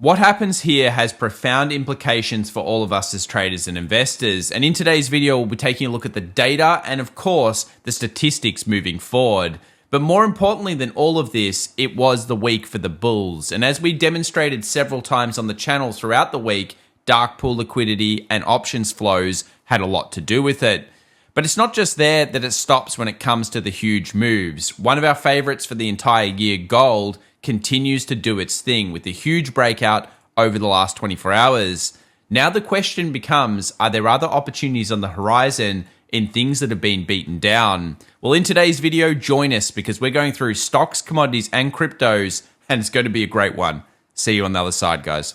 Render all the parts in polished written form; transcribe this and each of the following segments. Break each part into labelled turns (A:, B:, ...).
A: What happens here has profound implications for all of us as traders and investors. And in today's video, we'll be taking a look at the data and, of course, the statistics moving forward. But more importantly than all of this, it was the week for the bulls. And as we demonstrated several times on the channel throughout the week, dark pool liquidity and options flows had a lot to do with it. But it's not just there that it stops when it comes to the huge moves. One of our favorites for the entire year, gold, continues to do its thing with a huge breakout over the last 24 hours. Now the question becomes, are there other opportunities on the horizon in things that have been beaten down? Well, in today's video, join us because we're going through stocks, commodities, and cryptos, and it's going to be a great one. See you on the other side, guys.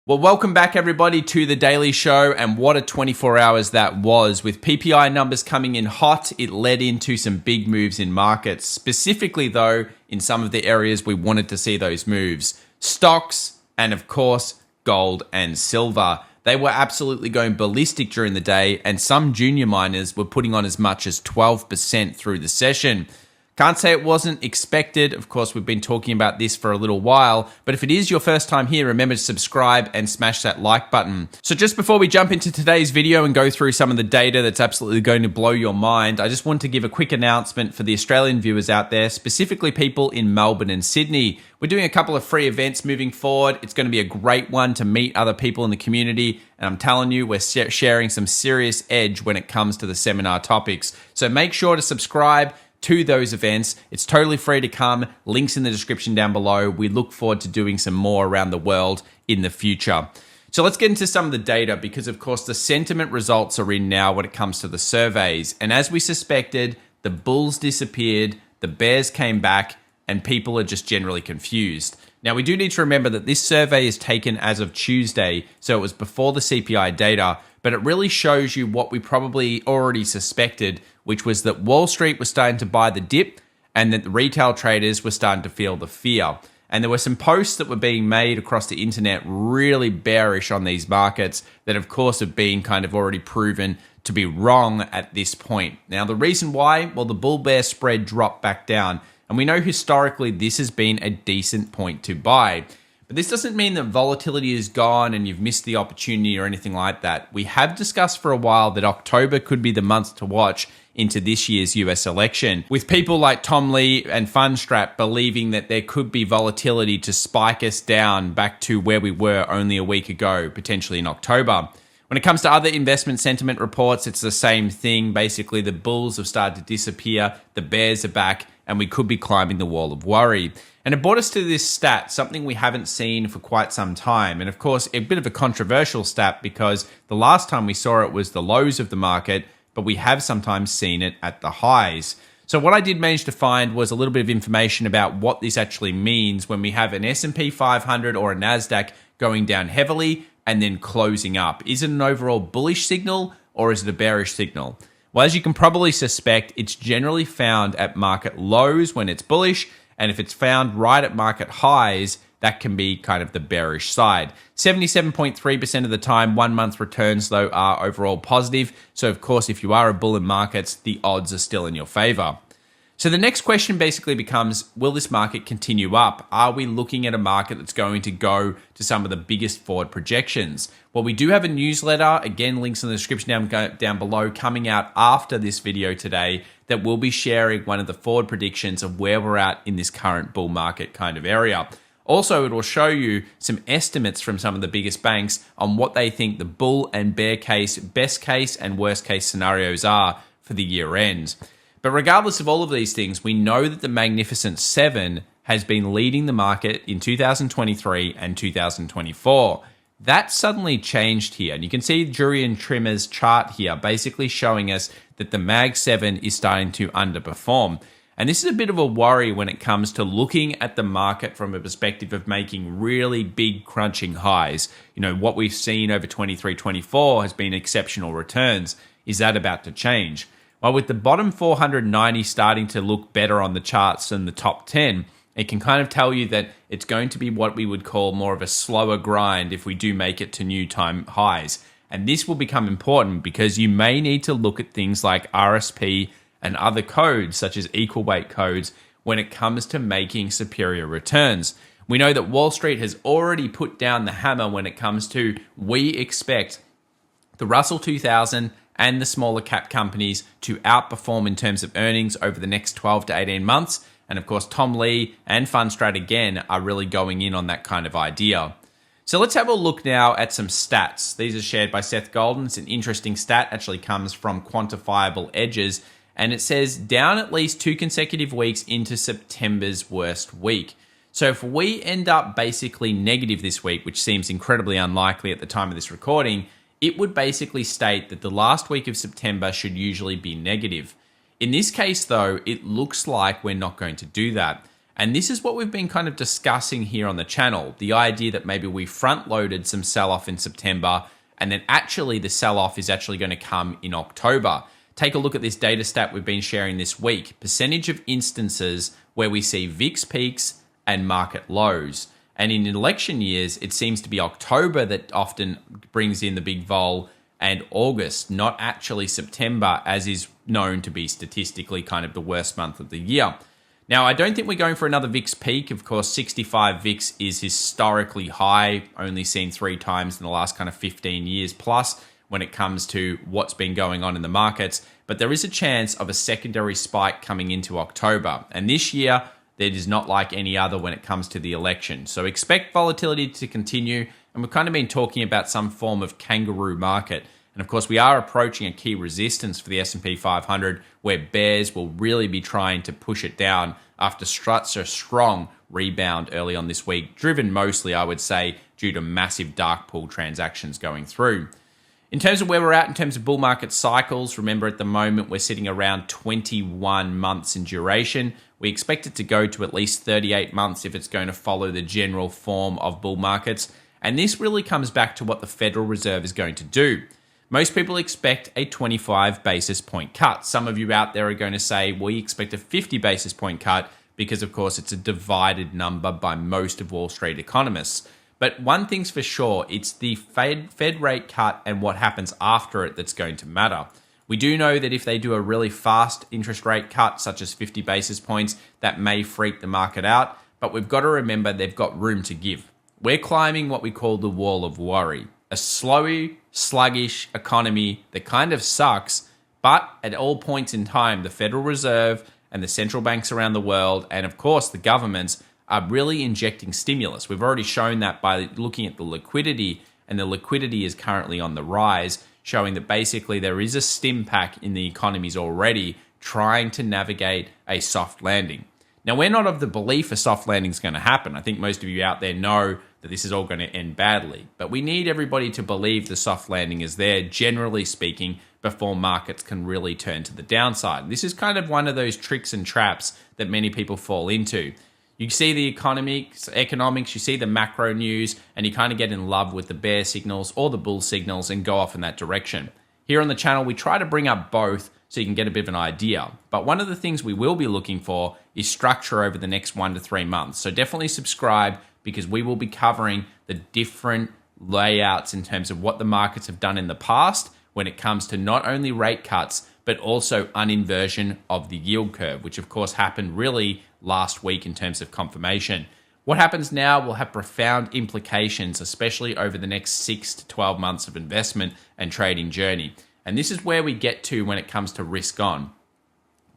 A: Well, welcome back everybody to the Daily Show, and what a 24 hours that was. With PPI numbers coming in hot, it led into some big moves in markets, specifically though in some of the areas we wanted to see those moves. Stocks and of course gold and silver. They were absolutely going ballistic during the day, and some junior miners were putting on as much as 12% through the session. Can't say it wasn't expected. Of course, we've been talking about this for a little while, but if it is your first time here, remember to subscribe and smash that like button. So just before we jump into today's video and go through some of the data that's absolutely going to blow your mind, I just want to give a quick announcement for the Australian viewers out there, specifically people in Melbourne and Sydney. We're doing a couple of free events moving forward. It's going to be a great one to meet other people in the community, and I'm telling you, we're sharing some serious edge when it comes to the seminar topics. So make sure to subscribe to those events. It's totally free to come. Links in the description down below. We look forward to doing some more around the world in the future. So let's get into some of the data because, of course, the sentiment results are in now when it comes to the surveys. And as we suspected, the bulls disappeared, the bears came back, and people are just generally confused. Now, we do need to remember that this survey is taken as of Tuesday, so it was before the CPI data, but it really shows you what we probably already suspected, which was that Wall Street was starting to buy the dip and that the retail traders were starting to feel the fear. And there were some posts that were being made across the internet really bearish on these markets that, of course, have been kind of already proven to be wrong at this point. Now, the reason why? Well, the bull-bear spread dropped back down. And we know historically this has been a decent point to buy. But this doesn't mean that volatility is gone and you've missed the opportunity or anything like that. We have discussed for a while that October could be the month to watch into this year's US election, with people like Tom Lee and Fundstrat believing that there could be volatility to spike us down back to where we were only a week ago, potentially in October. When it comes to other investment sentiment reports, it's the same thing. Basically, the bulls have started to disappear, the bears are back, and we could be climbing the wall of worry. And it brought us to this stat, something we haven't seen for quite some time. And of course, a bit of a controversial stat because the last time we saw it was the lows of the market, but we have sometimes seen it at the highs. So what I did manage to find was a little bit of information about what this actually means when we have an S&P 500 or a NASDAQ going down heavily and then closing up. Is it an overall bullish signal or is it a bearish signal? Well, as you can probably suspect, it's generally found at market lows when it's bullish, and if it's found right at market highs, that can be kind of the bearish side. 77.3% of the time, 1 month returns, though, are overall positive. So, of course, if you are a bull in markets, the odds are still in your favor. So the next question basically becomes, will this market continue up? Are we looking at a market that's going to go to some of the biggest forward projections? Well, we do have a newsletter, again, links in the description down below, coming out after this video today, that will be sharing one of the forward predictions of where we're at in this current bull market kind of area. Also, it will show you some estimates from some of the biggest banks on what they think the bull and bear case, best case and worst case scenarios are for the year end. But regardless of all of these things, we know that the Magnificent Seven has been leading the market in 2023 and 2024. That suddenly changed here. And you can see Jurrien Trimmer's chart here basically showing us that the Mag 7 is starting to underperform. And this is a bit of a worry when it comes to looking at the market from a perspective of making really big crunching highs. You know, what we've seen over 23-24 has been exceptional returns. Is that about to change? Well, with the bottom 490 starting to look better on the charts than the top 10, it can kind of tell you that it's going to be what we would call more of a slower grind if we do make it to new time highs. And this will become important because you may need to look at things like RSP and other codes such as equal weight codes when it comes to making superior returns. We know that Wall Street has already put down the hammer when it comes to we expect the Russell 2000 and the smaller cap companies to outperform in terms of earnings over the next 12 to 18 months. And of course, Tom Lee and Fundstrat again are really going in on that kind of idea. So let's have a look now at some stats. These are shared by Seth Golden. It's an interesting stat, actually comes from Quantifiable Edges. And it says down at least 2 consecutive weeks into September's worst week. So if we end up basically negative this week, which seems incredibly unlikely at the time of this recording, it would basically state that the last week of September should usually be negative. In this case, though, it looks like we're not going to do that. And this is what we've been kind of discussing here on the channel, the idea that maybe we front-loaded some sell-off in September, and then actually the sell-off is actually going to come in October. Take a look at this data stat we've been sharing this week. Percentage of instances where we see VIX peaks and market lows. And in election years, it seems to be October that often brings in the big vol, and August, not actually September, as is known to be statistically kind of the worst month of the year. Now, I don't think we're going for another VIX peak. Of course, 65 VIX is historically high, only seen 3 times in the last kind of 15 years plus when it comes to what's been going on in the markets. But there is a chance of a secondary spike coming into October. And this year, that is not like any other when it comes to the election. So expect volatility to continue. And we've kind of been talking about some form of kangaroo market. And of course, we are approaching a key resistance for the S&P 500 where bears will really be trying to push it down after such a strong rebound early on this week, driven mostly, I would say, due to massive dark pool transactions going through. In terms of where we're at in terms of bull market cycles, remember at the moment we're sitting around 21 months in duration. We expect it to go to at least 38 months if it's going to follow the general form of bull markets. And this really comes back to what the Federal Reserve is going to do. Most people expect a 25 basis point cut. Some of you out there are going to say, we expect a 50 basis point cut because, of course, it's a divided number by most of Wall Street economists. But one thing's for sure, it's the Fed rate cut and what happens after it that's going to matter. We do know that if they do a really fast interest rate cut, such as 50 basis points, that may freak the market out. But we've got to remember they've got room to give. We're climbing what we call the wall of worry. A slowy, sluggish economy that kind of sucks, but at all points in time, the Federal Reserve and the central banks around the world, and of course the governments, are really injecting stimulus. We've already shown that by looking at the liquidity, and the liquidity is currently on the rise, showing that basically there is a stim pack in the economies already trying to navigate a soft landing. Now, we're not of the belief a soft landing is going to happen. I think most of you out there know that this is all going to end badly. But we need everybody to believe the soft landing is there, generally speaking, before markets can really turn to the downside. This is kind of one of those tricks and traps that many people fall into. You see the economics, you see the macro news, and you kind of get in love with the bear signals or the bull signals and go off in that direction. Here on the channel, we try to bring up both so you can get a bit of an idea. But one of the things we will be looking for is structure over the next 1 to 3 months. So definitely subscribe because we will be covering the different layouts in terms of what the markets have done in the past when it comes to not only rate cuts, but also uninversion of the yield curve, which of course happened really last week in terms of confirmation. What happens now will have profound implications, especially over the next 6 to 12 months of investment and trading journey. And this is where we get to when it comes to risk on.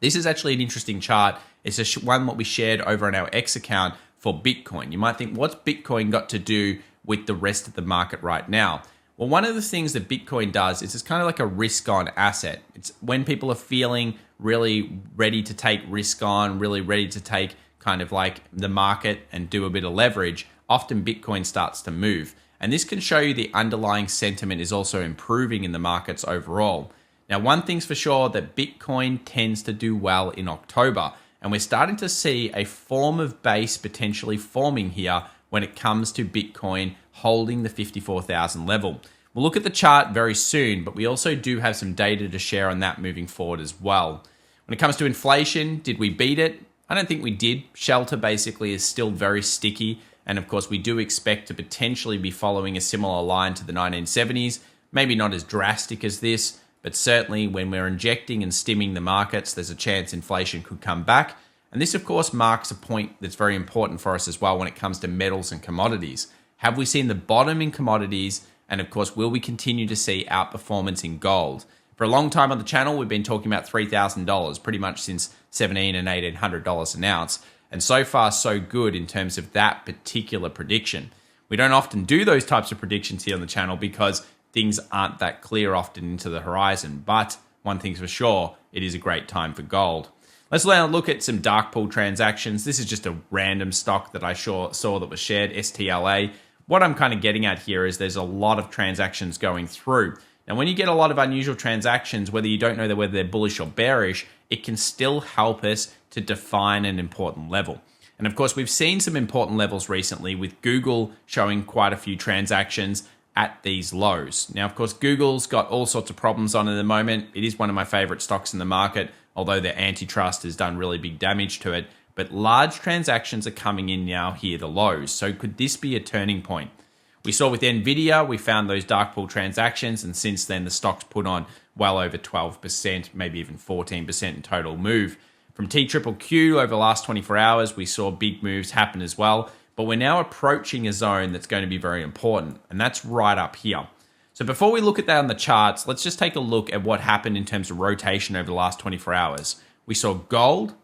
A: This is actually an interesting chart. It's one that we shared over on our X account for Bitcoin. You might think, what's Bitcoin got to do with the rest of the market right now? Well, one of the things that Bitcoin does is it's kind of like a risk on asset. It's when people are feeling really ready to take risk on, really ready to take kind of like the market and do a bit of leverage, often Bitcoin starts to move. And this can show you the underlying sentiment is also improving in the markets overall. Now, one thing's for sure that Bitcoin tends to do well in October. And we're starting to see a form of base potentially forming here when it comes to Bitcoin holding the 54,000 level. We'll look at the chart very soon, but we also do have some data to share on that moving forward as well. When it comes to inflation, did we beat it? I don't think we did. Shelter basically is still very sticky. And of course, we do expect to potentially be following a similar line to the 1970s. Maybe not as drastic as this, but certainly when we're injecting and stimming the markets, there's a chance inflation could come back. And this, of course, marks a point that's very important for us as well when it comes to metals and commodities. Have we seen the bottom in commodities? And of course, will we continue to see outperformance in gold? For a long time on the channel, we've been talking about $3,000, pretty much since $1,700 and $1,800 an ounce. And so far, so good in terms of that particular prediction. We don't often do those types of predictions here on the channel because things aren't that clear often into the horizon. But one thing's for sure, it is a great time for gold. Let's now look at some dark pool transactions. This is just a random stock that I saw that was shared, STLA. What I'm kind of getting at here is there's a lot of transactions going through. Now, when you get a lot of unusual transactions, whether you don't know whether they're bullish or bearish, it can still help us to define an important level. And of course, we've seen some important levels recently with Google showing quite a few transactions at these lows. Now, of course, Google's got all sorts of problems on at the moment. It is one of my favorite stocks in the market, although their antitrust has done really big damage to it. But large transactions are coming in now here, the lows. So could this be a turning point? We saw with Nvidia, we found those dark pool transactions, and since then the stock's put on well over 12%, maybe even 14% in total move. From TQQQ over the last 24 hours, we saw big moves happen as well, but we're now approaching a zone that's going to be very important, and that's right up here. So before we look at that on the charts, let's just take a look at what happened in terms of rotation over the last 24 hours. We saw gold,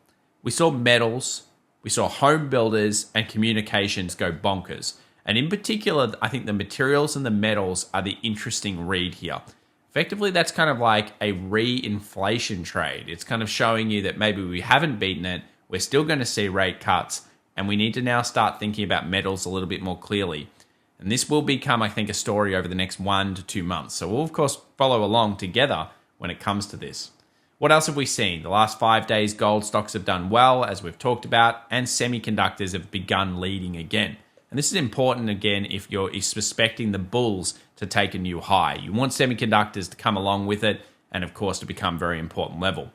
A: we saw metals, we saw home builders, and communications go bonkers. And in particular, I think the materials and the metals are the interesting read here. Effectively, that's kind of like a re-inflation trade. It's kind of showing you that maybe we haven't beaten it, we're still going to see rate cuts, and we need to now start thinking about metals a little bit more clearly. And this will become, I think, a story over the next 1 to 2 months. So we'll, of course, follow along together when it comes to this. What else have we seen? The last 5 days, gold stocks have done well, as we've talked about, and semiconductors have begun leading again. And this is important, again, if you're suspecting the bulls to take a new high. You want semiconductors to come along with it, and of course, to become a very important level.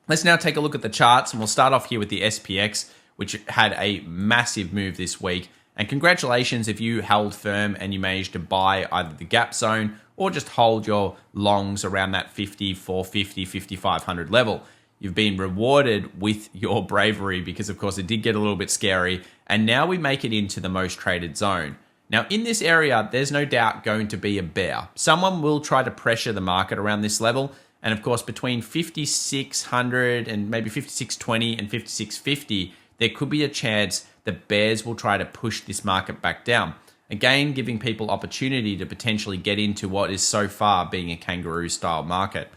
A: Let's now take a look at the charts, and we'll start off here with the SPX, which had a massive move this week. And congratulations if you held firm and you managed to buy either the gap zone or just hold your longs around that 50, 450, 5500 level. You've been rewarded with your bravery because, of course, it did get a little bit scary. And now we make it into the most traded zone. Now, in this area, there's no doubt going to be a bear. Someone will try to pressure the market around this level. And of course, between 5,600 and maybe 5,620 and 5,650, there could be a chance that bears will try to push this market back down. Again, giving people opportunity to potentially get into what is so far being a kangaroo-style market.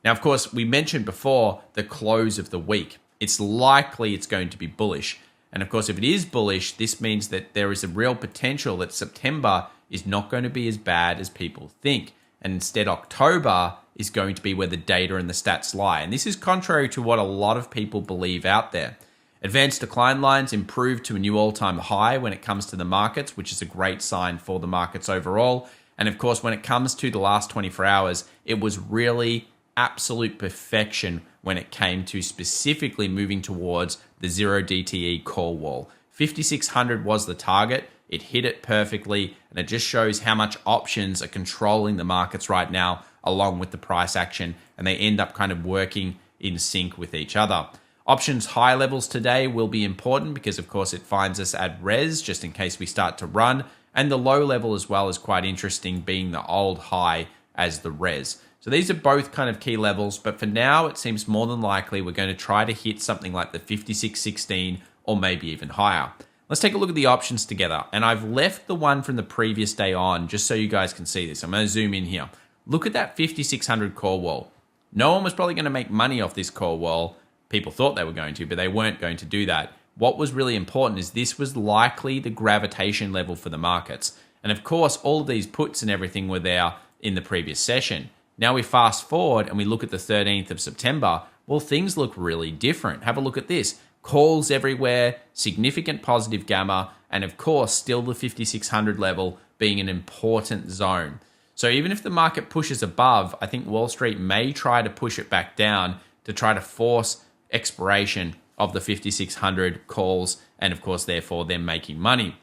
A: Now, of course, we mentioned before the close of the week. It's likely it's going to be bullish. And of course, if it is bullish, this means that there is a real potential that September is not going to be as bad as people think. And instead, October is going to be where the data and the stats lie. And this is contrary to what a lot of people believe out there. Advanced decline lines improved to a new all-time high when it comes to the markets, which is a great sign for the markets overall. And of course, when it comes to the last 24 hours, it was really absolute perfection when it came to specifically moving towards the 0 DTE call wall. 5,600 was the target. It hit it perfectly, and it just shows how much options are controlling the markets right now, along with the price action, and they end up kind of working in sync with each other. Options high levels today will be important because, of course, it finds us at res just in case we start to run, and the low level as well is quite interesting, being the old high as the res. So these are both kind of key levels, but for now, it seems more than likely we're going to try to hit something like the 5616 or maybe even higher. Let's take a look at the options together, and I've left the one from the previous day on just so you guys can see this. I'm going to zoom in here. Look at that 5600 call wall. No one was probably going to make money off this call wall. People thought they were going to, but they weren't going to do that. What was really important is this was likely the gravitation level for the markets. And of course, all of these puts and everything were there in the previous session. Now we fast forward and we look at the 13th of September. Well, things look really different. Have a look at this. Calls everywhere, significant positive gamma, and of course, still the 5600 level being an important zone. So even if the market pushes above, I think Wall Street may try to push it back down to try to force expiration of the 5600 calls, and of course, therefore, them making money.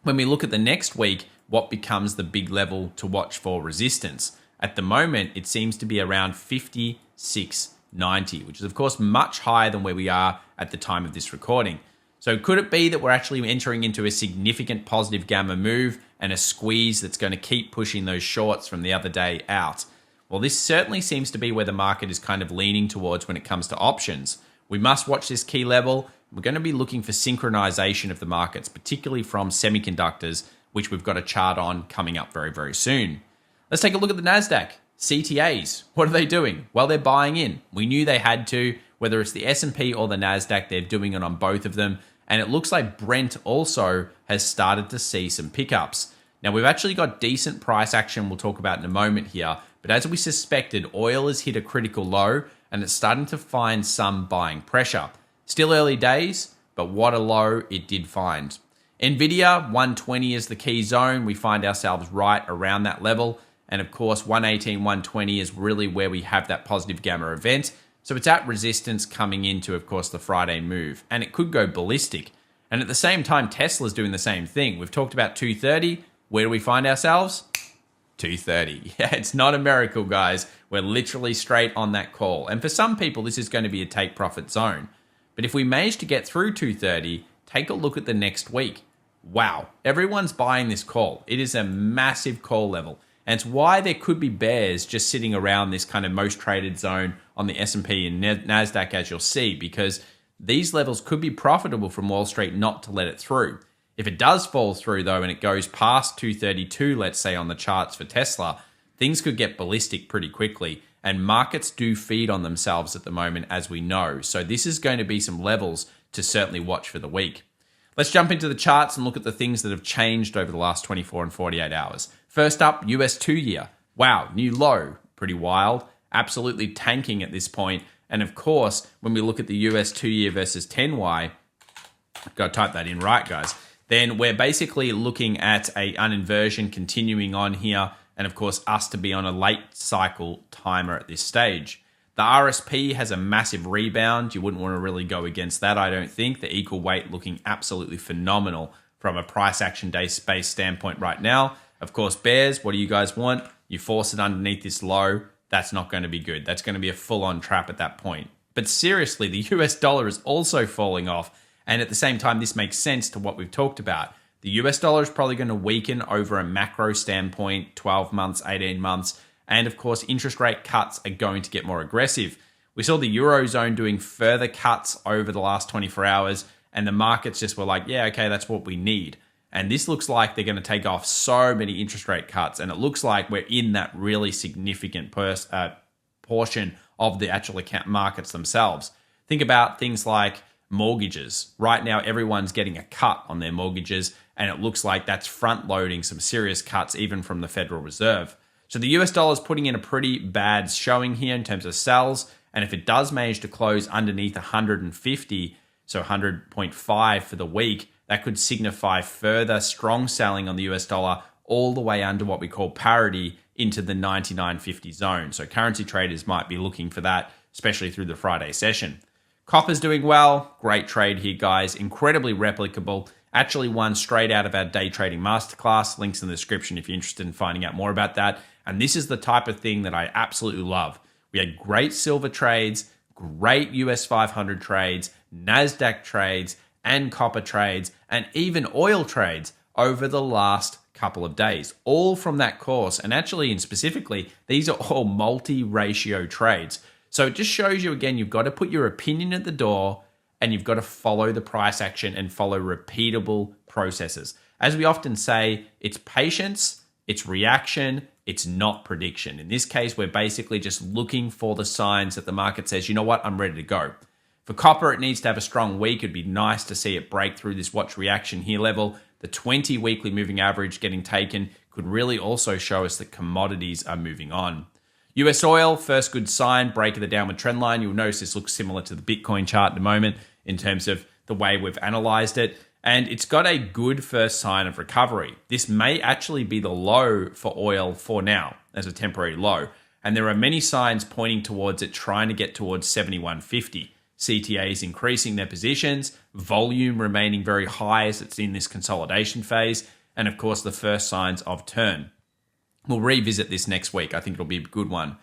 A: When we look at the next week, what becomes the big level to watch for resistance? At the moment, it seems to be around 56 90, which is of course much higher than where we are at the time of this recording. So could it be that we're actually entering into a significant positive gamma move and a squeeze that's going to keep pushing those shorts from the other day out? Well, this certainly seems to be where the market is kind of leaning towards when it comes to options. We must watch this key level. We're going to be looking for synchronization of the markets, particularly from semiconductors, which we've got a chart on coming up very, very soon. Let's take a look at the NASDAQ. CTAs, what are they doing? Well, they're buying in. We knew they had to, whether it's the S&P or the NASDAQ, they're doing it on both of them. And it looks like Brent also has started to see some pickups. Now, we've actually got decent price action we'll talk about in a moment here. But as we suspected, oil has hit a critical low and it's starting to find some buying pressure. Still early days, but what a low it did find. Nvidia, 120 is the key zone. We find ourselves right around that level. And of course, 118, 120 is really where we have that positive gamma event. So it's at resistance coming into, of course, the Friday move. And it could go ballistic. And at the same time, Tesla's doing the same thing. We've talked about 230. Where do we find ourselves? 230. Yeah, it's not a miracle, guys. We're literally straight on that call. And for some people, this is going to be a take profit zone. But if we manage to get through 230, take a look at the next week. Wow, everyone's buying this call. It is a massive call level. And it's why there could be bears just sitting around this kind of most traded zone on the S&P and NASDAQ, as you'll see, because these levels could be profitable from Wall Street not to let it through. If it does fall through, though, and it goes past 232, let's say, on the charts for Tesla, things could get ballistic pretty quickly. And markets do feed on themselves at the moment, as we know. So this is going to be some levels to certainly watch for the week. Let's jump into the charts and look at the things that have changed over the last 24 and 48 hours. First up, US 2-year. Wow, new low. Pretty wild. Absolutely tanking at this point. And of course, when we look at the US 2-year versus 10Y, got to type that in right, guys, then we're basically looking at an inversion continuing on here. And of course, us to be on a late cycle timer at this stage. The RSP has a massive rebound. You wouldn't want to really go against that, I don't think. The equal weight looking absolutely phenomenal from a price action day space standpoint right now. Of course, bears, what do you guys want? You force it underneath this low. That's not going to be good. That's going to be a full-on trap at that point. But seriously, the US dollar is also falling off. And at the same time, this makes sense to what we've talked about. The US dollar is probably going to weaken over a macro standpoint, 12 months, 18 months. And of course, interest rate cuts are going to get more aggressive. We saw the Eurozone doing further cuts over the last 24 hours. And the markets just were like, yeah, okay, that's what we need. And this looks like they're going to take off so many interest rate cuts. And it looks like we're in that really significant portion of the actual account markets themselves. Think about things like mortgages. Right now, everyone's getting a cut on their mortgages. And it looks like that's front loading some serious cuts even from the Federal Reserve. So the US dollar is putting in a pretty bad showing here in terms of sells. And if it does manage to close underneath 150, so 100.5 for the week, that could signify further strong selling on the US dollar all the way under what we call parity into the 99.50 zone. So currency traders might be looking for that, especially through the Friday session. Copper's doing well. Great trade here, guys. Incredibly replicable. Actually one straight out of our day trading masterclass. Links in the description if you're interested in finding out more about that. And this is the type of thing that I absolutely love. We had great silver trades, great US 500 trades, NASDAQ trades, and copper trades, and even oil trades over the last couple of days, all from that course. And actually, and specifically, these are all multi-ratio trades. So it just shows you, again, you've got to put your opinion at the door and you've got to follow the price action and follow repeatable processes. As we often say, it's patience, it's reaction, it's not prediction. In this case, we're basically just looking for the signs that the market says, you know what, I'm ready to go. For copper, it needs to have a strong week. It'd be nice to see it break through this watch reaction here level. The 20 weekly moving average getting taken could really also show us that commodities are moving on. US oil, first good sign, break of the downward trend line. You'll notice this looks similar to the Bitcoin chart in a moment in terms of the way we've analyzed it. And it's got a good first sign of recovery. This may actually be the low for oil for now as a temporary low. And there are many signs pointing towards it trying to get towards 71.50. CTAs increasing their positions, volume remaining very high as it's in this consolidation phase, and of course the first signs of turn. We'll revisit this next week. I think it'll be a good one.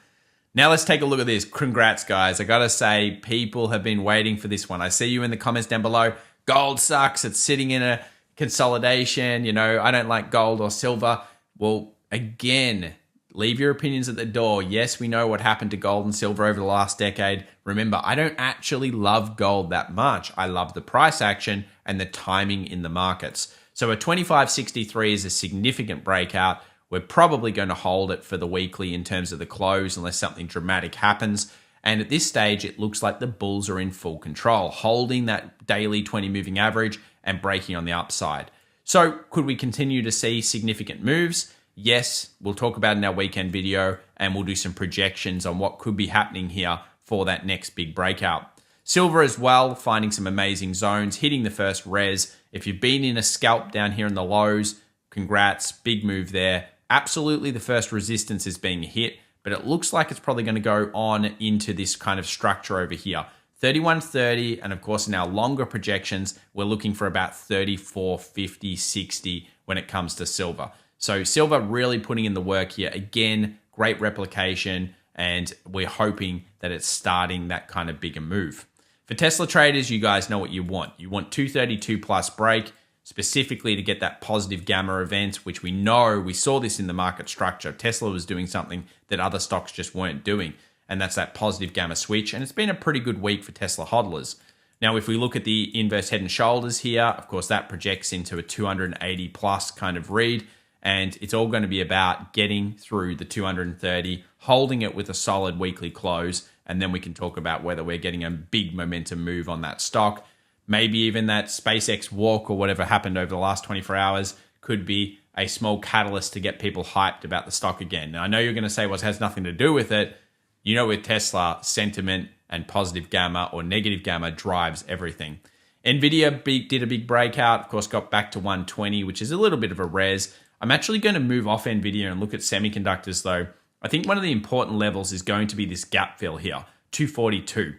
A: Now let's take a look at this. Congrats, guys. I gotta say, people have been waiting for this one. I see you in the comments down below. Gold sucks. It's sitting in a consolidation. You know, I don't like gold or silver. Well, again, leave your opinions at the door. Yes, we know what happened to gold and silver over the last decade. Remember, I don't actually love gold that much. I love the price action and the timing in the markets. So a 25.63 is a significant breakout. We're probably going to hold it for the weekly in terms of the close unless something dramatic happens. And at this stage, it looks like the bulls are in full control, holding that daily 20 moving average and breaking on the upside. So could we continue to see significant moves? Yes, we'll talk about it in our weekend video and we'll do some projections on what could be happening here for that next big breakout. Silver as well, finding some amazing zones, hitting the first res. If you've been in a scalp down here in the lows, congrats, big move there. Absolutely the first resistance is being hit, but it looks like it's probably going to go on into this kind of structure over here. 31.30, and of course in our longer projections, we're looking for about 34.50, 60 when it comes to silver. So silver really putting in the work here. Again, great replication, and we're hoping that it's starting that kind of bigger move. For Tesla traders, you guys know what you want. You want 232 plus break, specifically to get that positive gamma event, which we know, we saw this in the market structure. Tesla was doing something that other stocks just weren't doing, and that's that positive gamma switch. And it's been a pretty good week for Tesla hodlers. Now, if we look at the inverse head and shoulders here, of course, that projects into a 280 plus kind of read. And it's all going to be about getting through the 230, holding it with a solid weekly close, and then we can talk about whether we're getting a big momentum move on that stock. Maybe even that SpaceX walk or whatever happened over the last 24 hours could be a small catalyst to get people hyped about the stock again. Now, I know you're going to say, well, it has nothing to do with it. You know, with Tesla, sentiment and positive gamma or negative gamma drives everything. Nvidia did a big breakout, of course, got back to 120, which is a little bit of a res. I'm actually going to move off Nvidia and look at semiconductors though. I think one of the important levels is going to be this gap fill here, 242.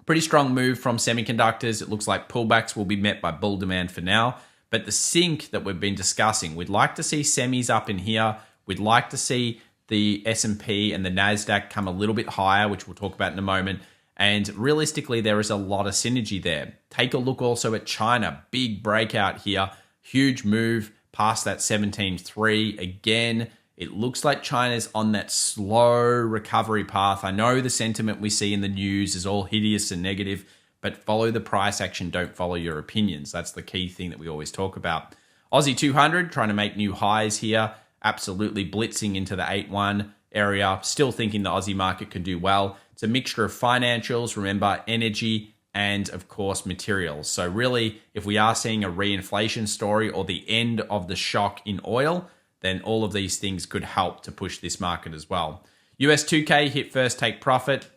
A: Pretty strong move from semiconductors. It looks like pullbacks will be met by bull demand for now. But the sink that we've been discussing, we'd like to see semis up in here. We'd like to see the S&P and the NASDAQ come a little bit higher, which we'll talk about in a moment. And realistically, there is a lot of synergy there. Take a look also at China. Big breakout here. Huge move past that 17.3. Again, it looks like China's on that slow recovery path. I know the sentiment we see in the news is all hideous and negative, but follow the price action, don't follow your opinions. That's the key thing that we always talk about. Aussie 200 trying to make new highs here. Absolutely blitzing into the 8.1 area. Still thinking the Aussie market can do well. It's a mixture of financials, remember, energy, and of course materials. So really, if we are seeing a reinflation story or the end of the shock in oil, then all of these things could help to push this market as well. US 2K hit first take profit.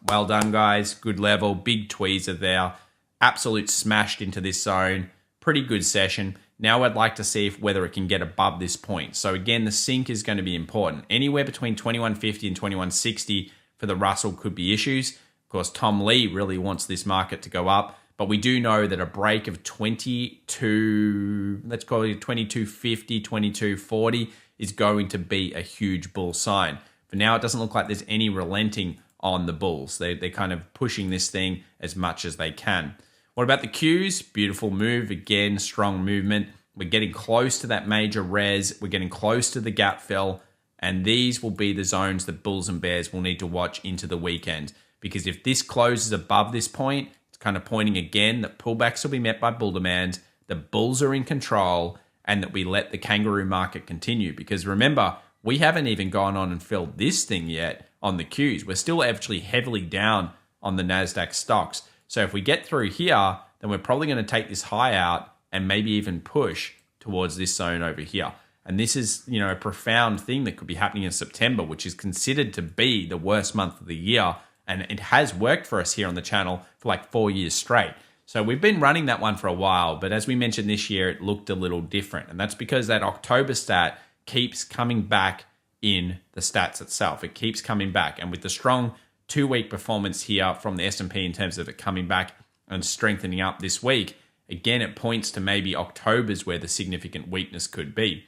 A: Well done, guys. Good level. Big tweezer there. Absolute smashed into this zone. Pretty good session. Now I'd like to see whether it can get above this point. So again, the sink is going to be important. Anywhere between 2150 and 2160 for the Russell could be issues. Of course, Tom Lee really wants this market to go up, but we do know that a break of 22, let's call it 2250, 2240 is going to be a huge bull sign. For now, it doesn't look like there's any relenting on the bulls. They're kind of pushing this thing as much as they can. What about the Qs? Beautiful move. Again, strong movement. We're getting close to that major res. We're getting close to the gap fill. And these will be the zones that bulls and bears will need to watch into the weekend. Because if this closes above this point, it's kind of pointing again that pullbacks will be met by bull demand, the bulls are in control, and that we let the kangaroo market continue. Because remember, we haven't even gone on and filled this thing yet on the Qs. We're still actually heavily down on the NASDAQ stocks. So if we get through here, then we're probably going to take this high out and maybe even push towards this zone over here. And this is, you know, a profound thing that could be happening in September, which is considered to be the worst month of the year. And it has worked for us here on the channel for like 4 years straight. So we've been running that one for a while, but as we mentioned this year, it looked a little different. And that's because that October stat keeps coming back in the stats itself. It keeps coming back. And with the strong 2-week performance here from the S&P in terms of it coming back and strengthening up this week, again, it points to maybe October's where the significant weakness could be.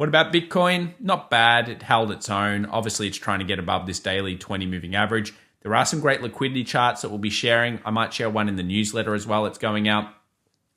A: What about Bitcoin? Not bad. It held its own. Obviously, it's trying to get above this daily 20 moving average. There are some great liquidity charts that we'll be sharing. I might share one in the newsletter as well. It's going out.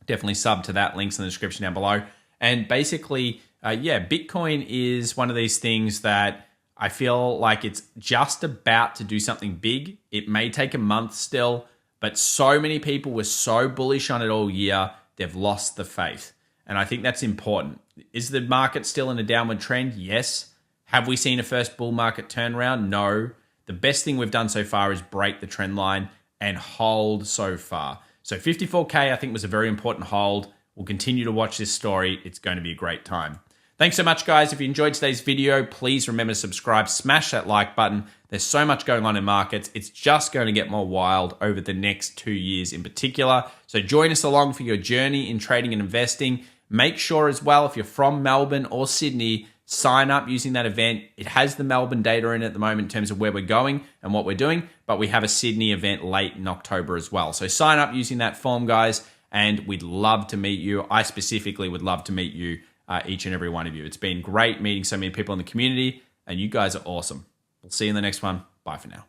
A: Definitely sub to that. Links in the description down below. And basically, Bitcoin is one of these things that I feel like it's just about to do something big. It may take a month still, but so many people were so bullish on it all year, they've lost the faith. And I think that's important. Is the market still in a downward trend? Yes. Have we seen a first bull market turnaround? No. The best thing we've done so far is break the trend line and hold so far. So 54K, I think, was a very important hold. We'll continue to watch this story. It's going to be a great time. Thanks so much, guys. If you enjoyed today's video, please remember to subscribe, smash that like button. There's so much going on in markets. It's just going to get more wild over the next 2 years in particular. So join us along for your journey in trading and investing. Make sure as well, if you're from Melbourne or Sydney, sign up using that event. It has the Melbourne data in it at the moment in terms of where we're going and what we're doing, but we have a Sydney event late in October as well. So sign up using that form, guys, and we'd love to meet you. I specifically would love to meet you, each and every one of you. It's been great meeting so many people in the community, and you guys are awesome. We'll see you in the next one. Bye for now.